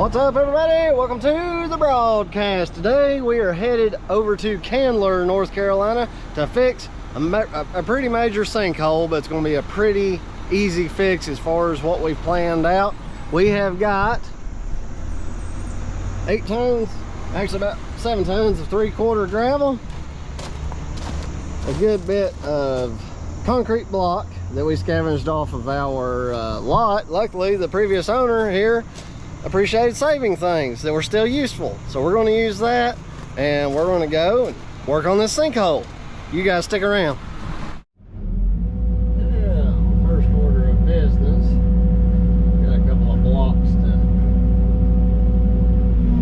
What's up, everybody? Welcome to the broadcast. Today we are headed over to Candler, North Carolina to fix a pretty major sinkhole, but it's going to be a pretty easy fix as far as what we've planned out. We have got 8 tons, actually about 7 tons of 3/4 gravel, a good bit of concrete block that we scavenged off of our lot. Luckily, the previous owner here appreciated saving things that were still useful, so we're going to use that, and we're going to go and work on this sinkhole. You guys stick around. Yeah, first order of business, got a couple of blocks to,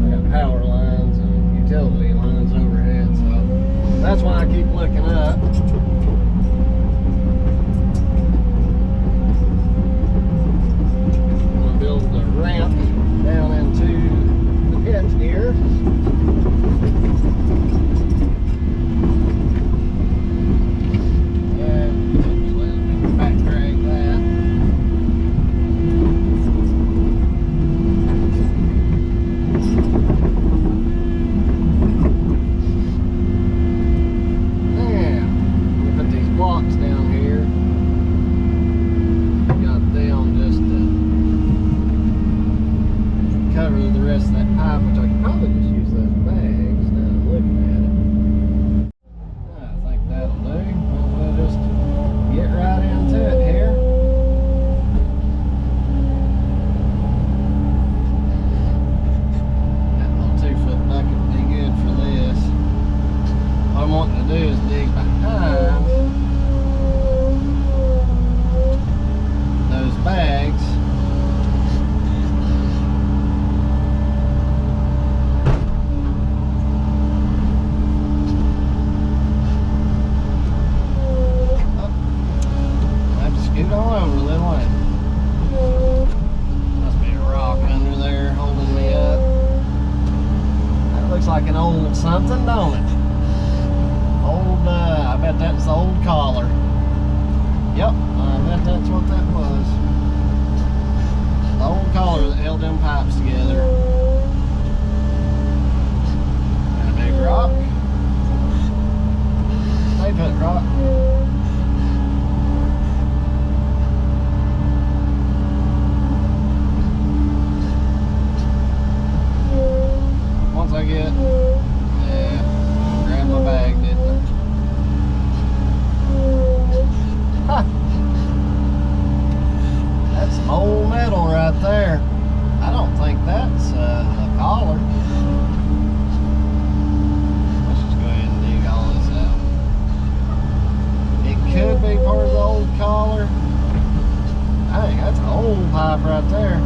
I got power lines and utility lines overhead, so that's why I keep looking up. I'm going to build the ramp down into the pit here. And let me back drag that. Now, I'm going to put these blocks down here. Got them just to cover the rest of that pipe, which I could probably just use those bags now I'm looking at it. I think that'll do. We'll just get right into it here. That little 2-foot bucket would be good for this. What I'm wanting to do is dig behind those bags. On over a little way. Must be a rock under there holding me up. That looks like an old something, don't it? Old, I bet that's the old collar. Yep, I bet that's what that was. The old collar that held them pipes together. And a big rock. 8-foot rock. Once I get, yeah, grab my bag, didn't I? Ha! That's some old metal right there. I don't think that's a collar. Let's just go ahead and dig all this out. It could be part of the old collar. I think that's an old pipe right there.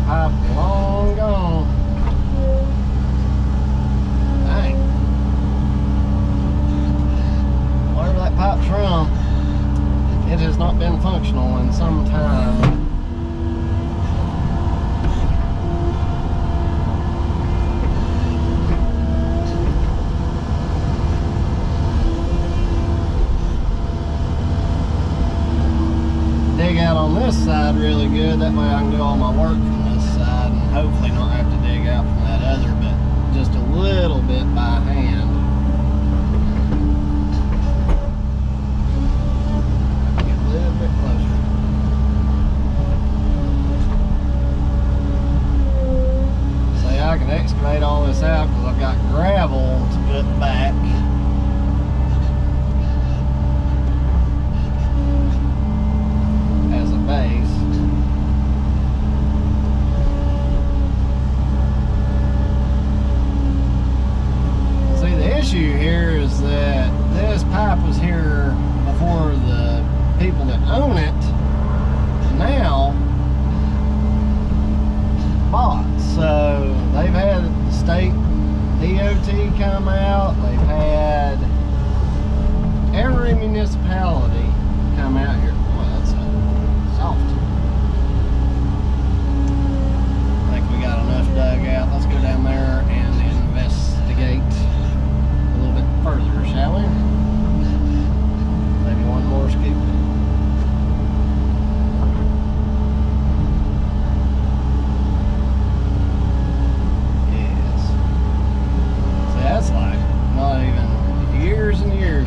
Pipe long gone. Dang. Wherever that pipe's from, it has not been functional in some time. Dig out on this side really good, that way I can do all my work from this side and hopefully not have to dig out from that other, but just a little bit by hand. Get a little bit closer. See, I can excavate all this out because I've got gravel to put back. Base. See, the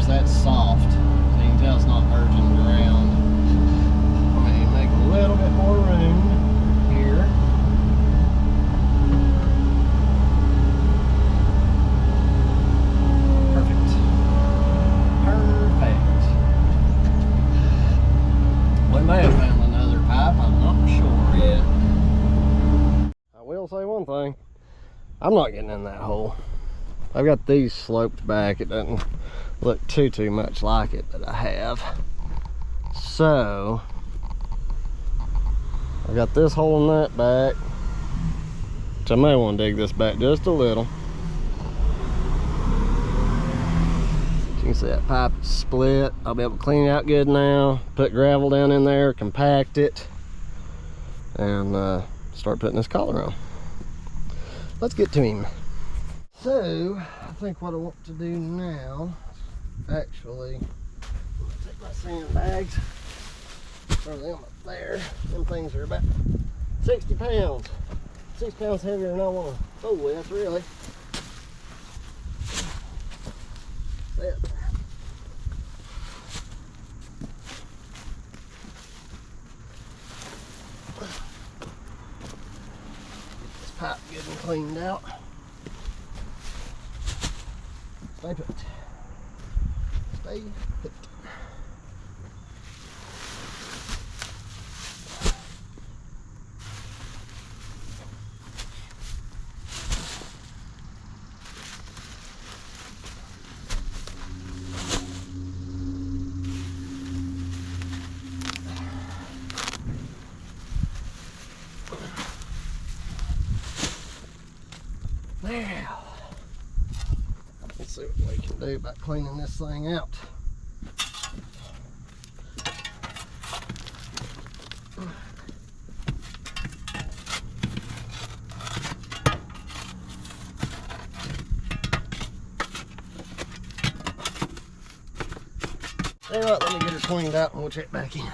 that's soft. So you can tell it's not virgin ground. I'm going to make a little bit more room here. Perfect. Perfect. We may have found another pipe, I'm not sure yet. I will say one thing. I'm not getting in that hole. I've got these sloped back. It doesn't look too much like it, but I have. So I got this hole in that back, which I may want to dig this back just a little. You can see that pipe is split. I'll be able to clean it out good now, put gravel down in there, compact it, and start putting this collar on. Let's get to him. So, I think what I want to do now, actually, I'm gonna take my sandbags, throw them up there. Them things are about 60 pounds. 6 pounds heavier than I want to fool with, really. That's it. This pipe getting cleaned out. Stay put. Stay put. Now, let's see what we can do by cleaning this thing out. Tell you what, let me get her cleaned out and we'll check back in.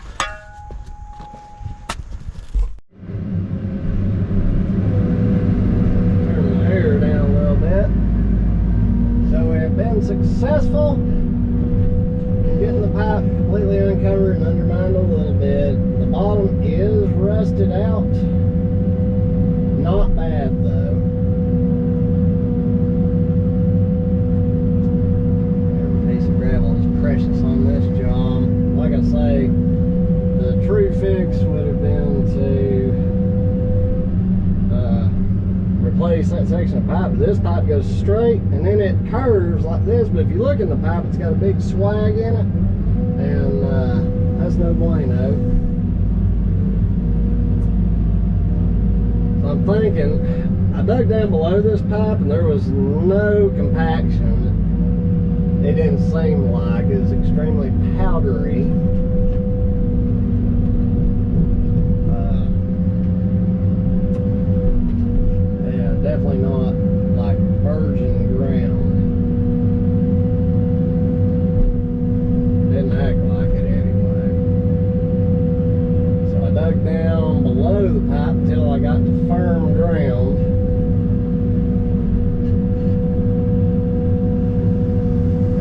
Successful in getting the pipe completely uncovered and undermined a little bit. The bottom is rusted out. Not bad though. Every piece of gravel is precious on this job. Like I say, the true fix would have been to replace that section of pipe. This pipe goes straight and then it curves like this, but if you look in the pipe, it's got a big swag in it, and that's no bueno. So I'm thinking, I dug down below this pipe and there was no compaction. It didn't seem like it was extremely powdery. Definitely not like virgin ground. Didn't act like it anyway. So I dug down below the pipe until I got to firm ground.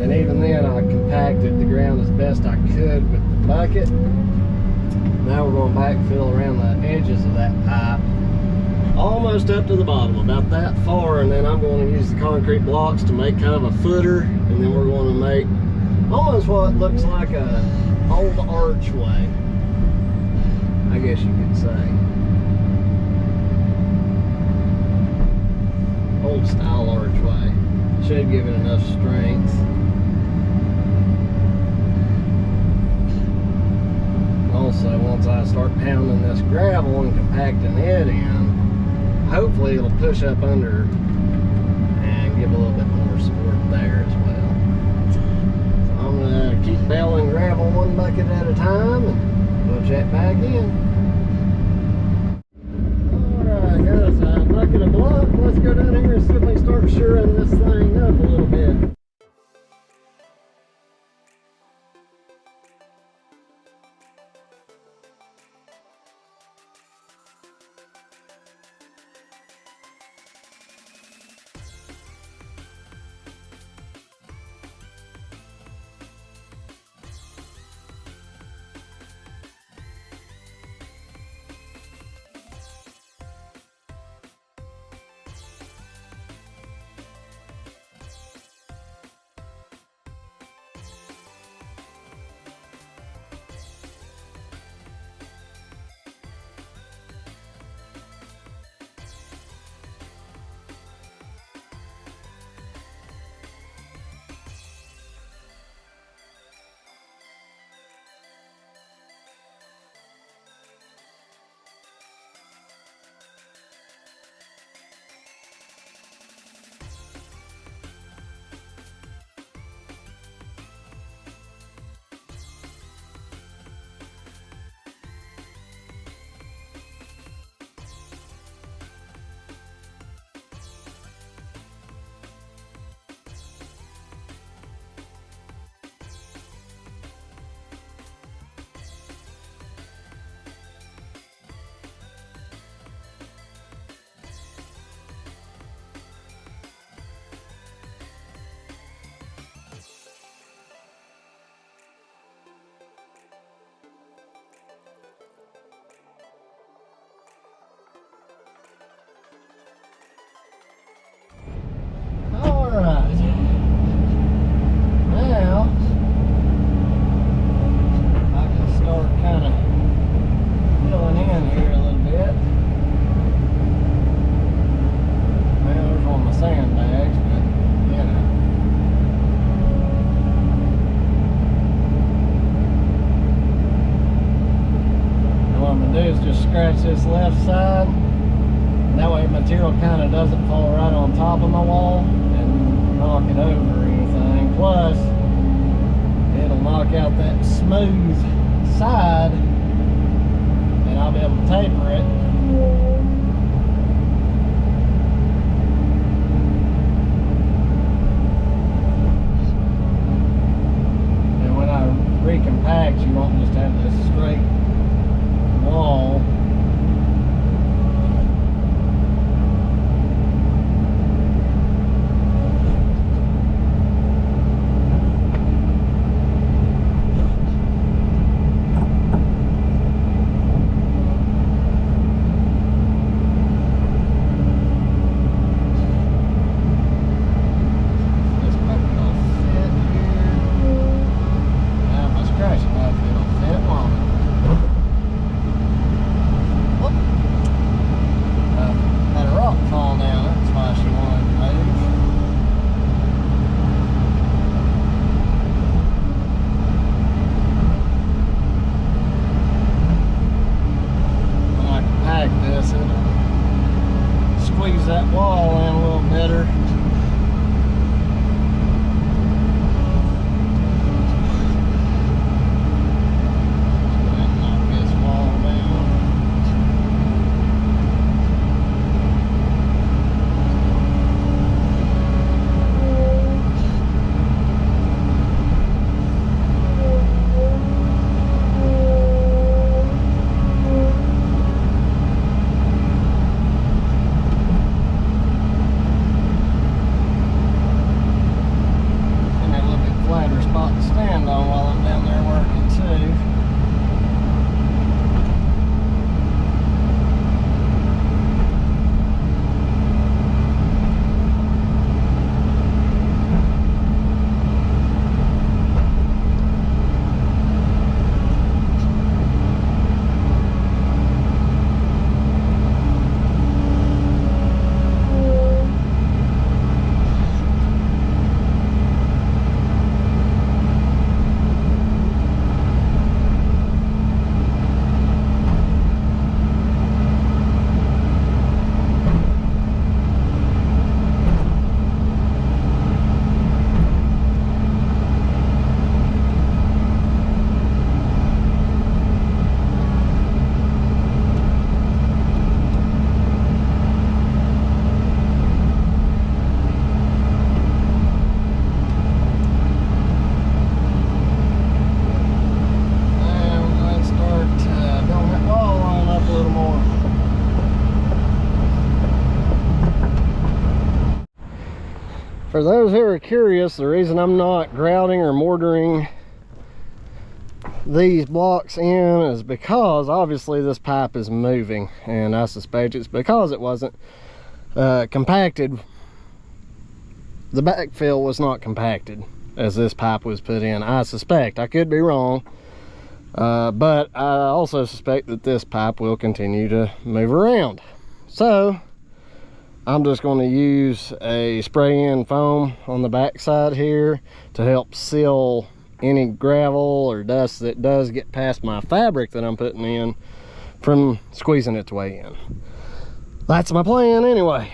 And even then I compacted the ground as best I could with the bucket. Now we're going to backfill around the edges of that pipe. Almost up to the bottom, about that far, and then I'm going to use the concrete blocks to make kind of a footer, and then we're going to make almost what looks like a old archway, I guess you could say. Old style archway. Should give it enough strength. Also, once I start pounding this gravel and compacting it in, hopefully it'll push up under and give a little bit more support there as well. So I'm going to keep belling gravel one bucket at a time and we'll check back in. Alright guys, a bucket of block. Let's go down here and see if we start shoring this thing up a little bit. do is just scratch this left side. That way material kind of doesn't fall right on top of my wall and knock it over or anything. Plus, it'll knock out that smooth side and I'll be able to taper it. And when I recompact, you won't just have this straight wall. That wall in a little better. Knock this wall down. Stand on while I'm down there working too. For those who are curious, the reason I'm not grouting or mortaring these blocks in is because obviously this pipe is moving, and I suspect it's because it wasn't compacted. The backfill was not compacted as this pipe was put in. I suspect. I could be wrong, but I also suspect that this pipe will continue to move around. So I'm just going to use a spray-in foam on the back side here to help seal any gravel or dust that does get past my fabric that I'm putting in from squeezing its way in. That's my plan anyway.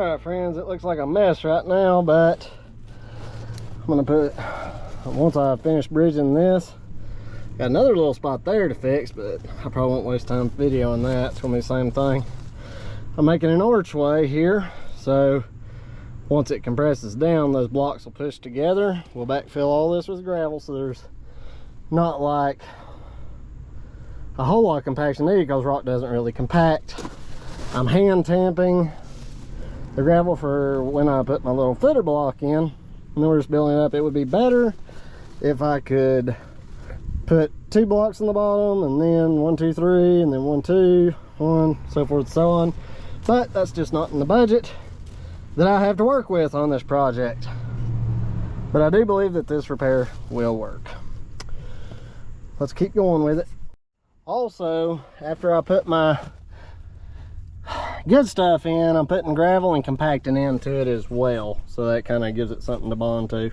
Alright friends, it looks like a mess right now, but I'm gonna put, once I finish bridging this, got another little spot there to fix, but I probably won't waste time videoing that. It's gonna be the same thing. I'm making an archway here, so once it compresses down, those blocks will push together. We'll backfill all this with gravel, so there's not like a whole lot of compaction needed because rock doesn't really compact. I'm hand tamping the gravel for when I put my little footer block in, and then we're just building it up. It would be better if I could put 2 blocks on the bottom, and then 1, 2, 3, and then 1, 2, 1, so forth and so on. But that's just not in the budget that I have to work with on this project. But I do believe that this repair will work. Let's keep going with it. Also, after I put my good stuff in, I'm putting gravel and compacting into it as well, so that kind of gives it something to bond to.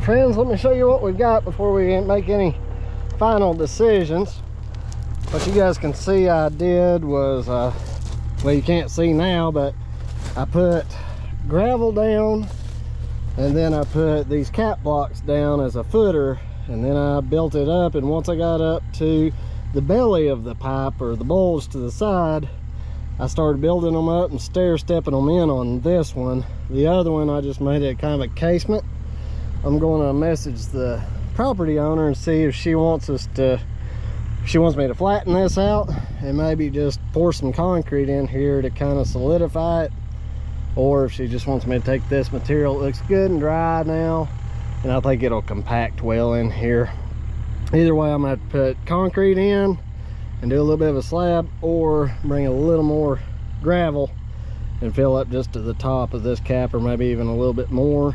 Friends, let me show you what we've got before we make any final decisions. What you guys can see I did was, well, you can't see now, but I put gravel down, and then I put these cap blocks down as a footer, and then I built it up. And once I got up to the belly of the pipe, or the bulge to the side, I started building them up and stair-stepping them in on this one. The other one, I just made it kind of a casement. I'm going to message the property owner and see if she wants me to flatten this out and maybe just pour some concrete in here to kind of solidify it, or if she just wants me to take this material. It looks good and dry now, and I think it'll compact well in here. Either way, I'm gonna have to put concrete in and do a little bit of a slab, or bring a little more gravel and fill up just to the top of this cap, or maybe even a little bit more,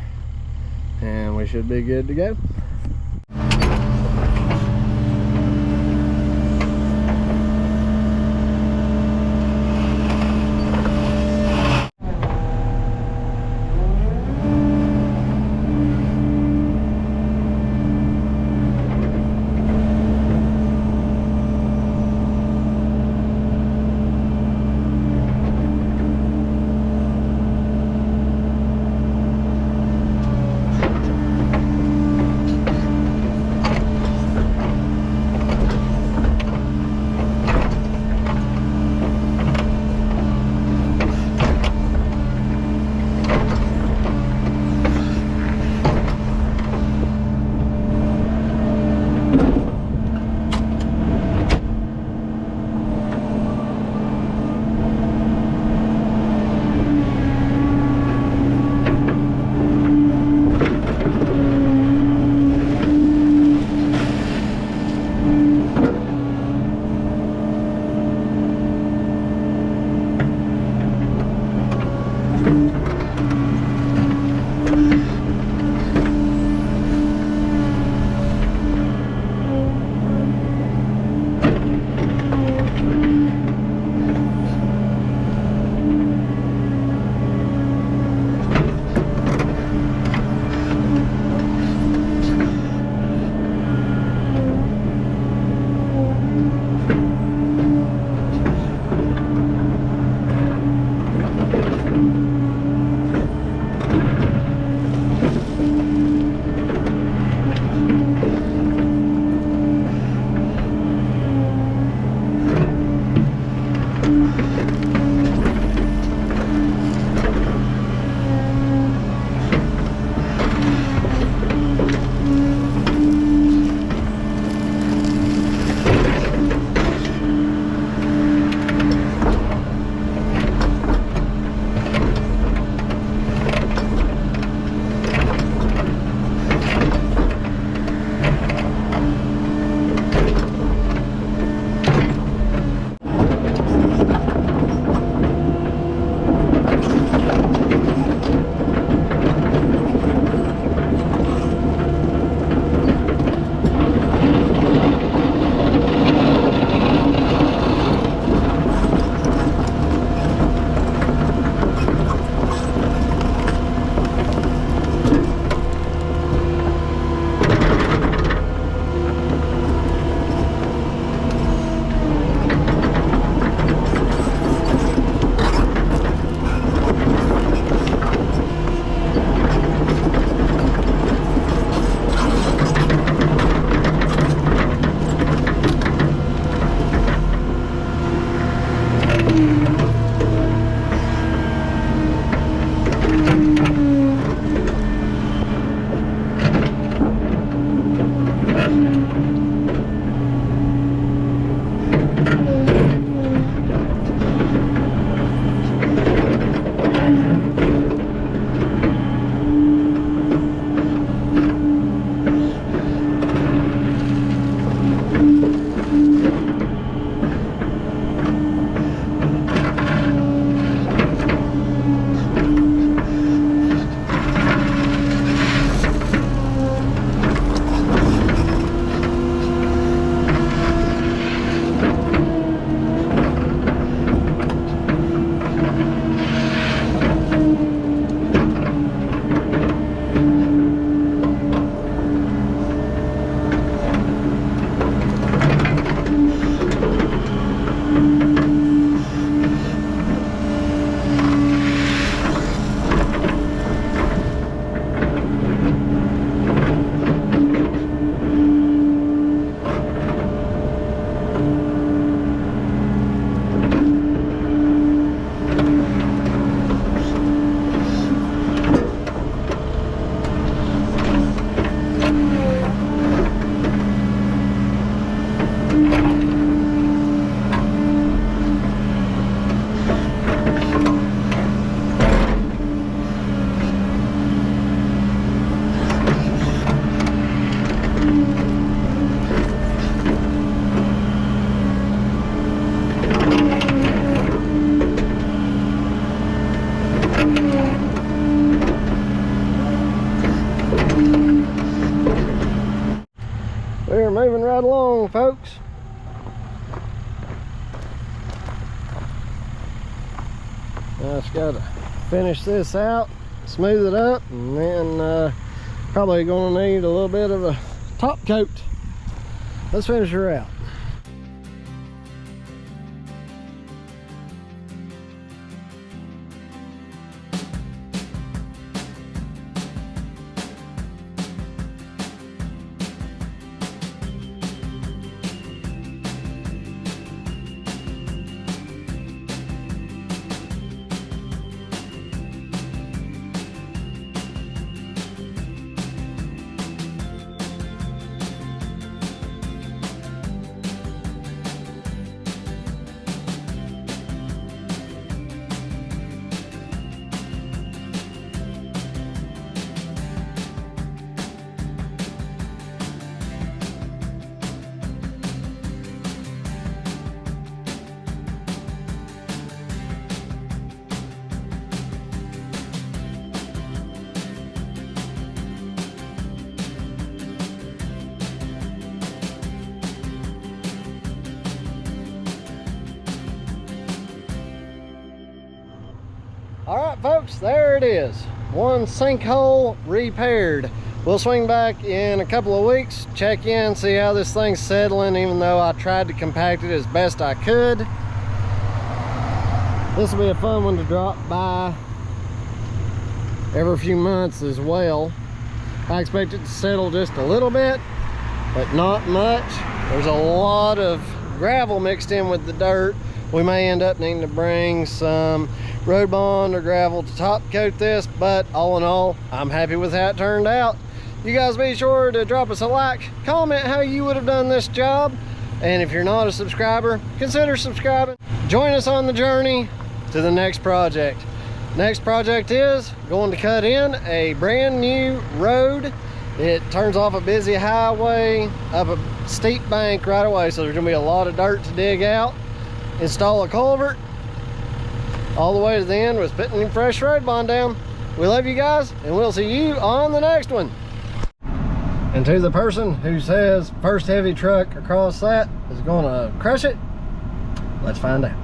and we should be good to go. We're moving right along, folks. I just gotta finish this out, smooth it up, and then probably gonna need a little bit of a top coat. Let's finish her out. All right, folks, there it is. One sinkhole repaired. We'll swing back in a couple of weeks, check in, see how this thing's settling, even though I tried to compact it as best I could. This will be a fun one to drop by every few months as well. I expect it to settle just a little bit, but not much. There's a lot of gravel mixed in with the dirt. We may end up needing to bring some road bond or gravel to top coat this, but all in all, I'm happy with how it turned out. You guys be sure to drop us a like, comment how you would have done this job, and if you're not a subscriber, consider subscribing. Join us on the journey to the next project. Next project is going to cut in a brand new road. It turns off a busy highway up a steep bank right away, so there's gonna be a lot of dirt to dig out. Install a culvert all the way to the end with putting fresh road bond down. We love you guys, and we'll see you on the next one. And to the person who says first heavy truck across that is gonna crush it, let's find out.